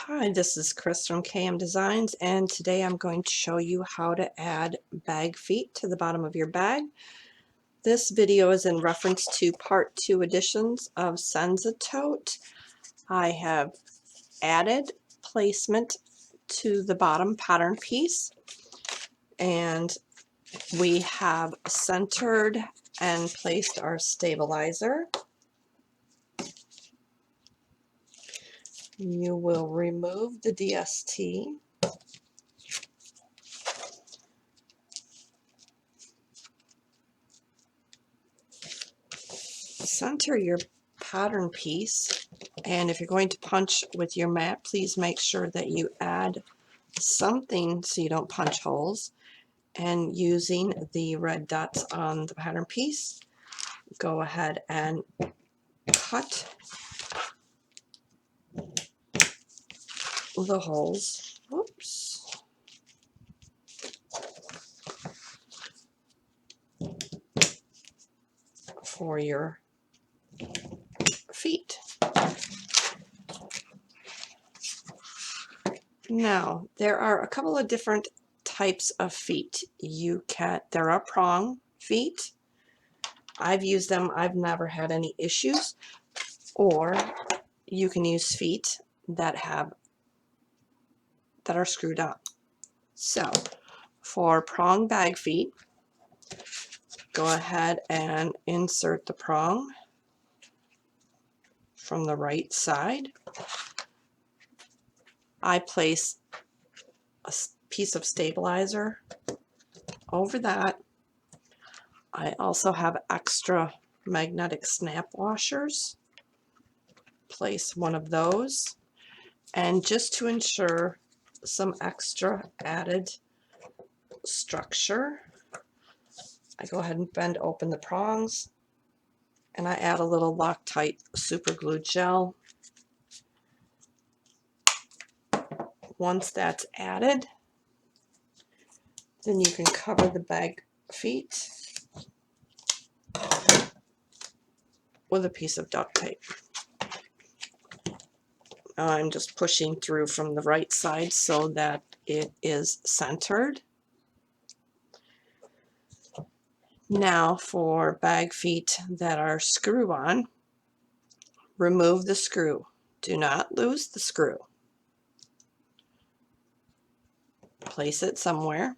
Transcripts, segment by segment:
Hi, this is Chris from KM Designs, and today I'm going to show you how to add bag feet to the bottom of your bag. This video is in reference to part 2 editions of Senza tote. I have added placement to the bottom pattern piece, and we have centered and placed our stabilizer. You will remove the DST. Center your pattern piece, and if you're going to punch with your mat, please make sure that you add something so you don't punch holes. And using the red dots on the pattern piece, go ahead and cut the holes. Whoops. For your feet. Now, there are a couple of different types of feet. There are prong feet. I've used them. I've never had any issues. Or you can use feet that are screwed up. So, for prong bag feet, go ahead and insert the prong from the right side. I place a piece of stabilizer over that. I also have extra magnetic snap washers. Place one of those, and just to ensure some extra added structure, I go ahead and bend open the prongs, and I add a little Loctite super glue gel. Once that's added, then you can cover the bag feet with a piece of duct tape. I'm just pushing through from the right side so that it is centered. Now for bag feet that are screw-on, remove the screw. Do not lose the screw. Place it somewhere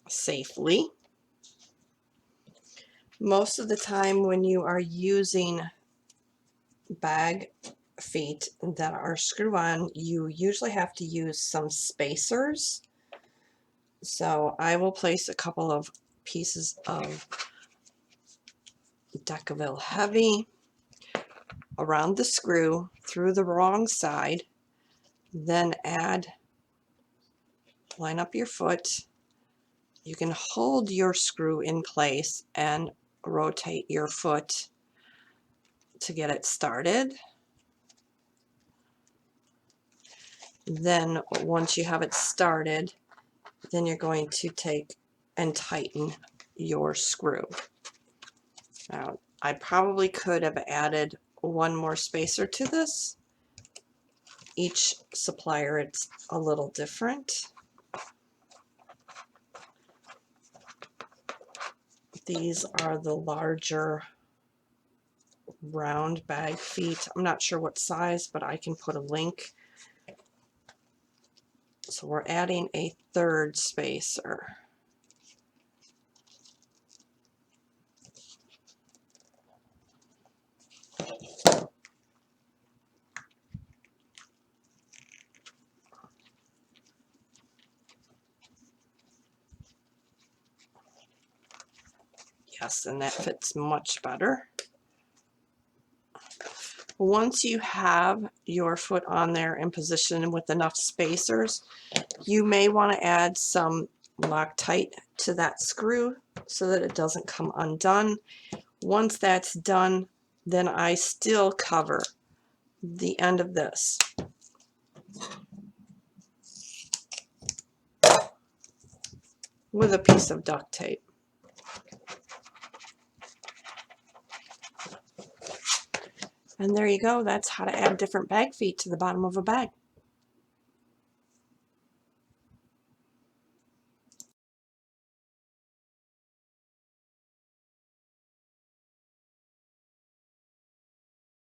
safely. Most of the time when you are using bag feet that are screw-on, you usually have to use some spacers. So I will place a couple of pieces of Decaville Heavy around the screw through the wrong side, then line up your foot. You can hold your screw in place and rotate your foot to get it started. Then once you have it started, then you're going to take and tighten your screw. Now, I probably could have added one more spacer to this. Each supplier, it's a little different. These are the larger round bag feet. I'm not sure what size, but I can put a link. So we're adding a third spacer. Yes, and that fits much better. Once you have your foot on there in position with enough spacers, you may want to add some Loctite to that screw so that it doesn't come undone. Once that's done, then I still cover the end of this with a piece of duct tape. And there you go. That's how to add different bag feet to the bottom of a bag.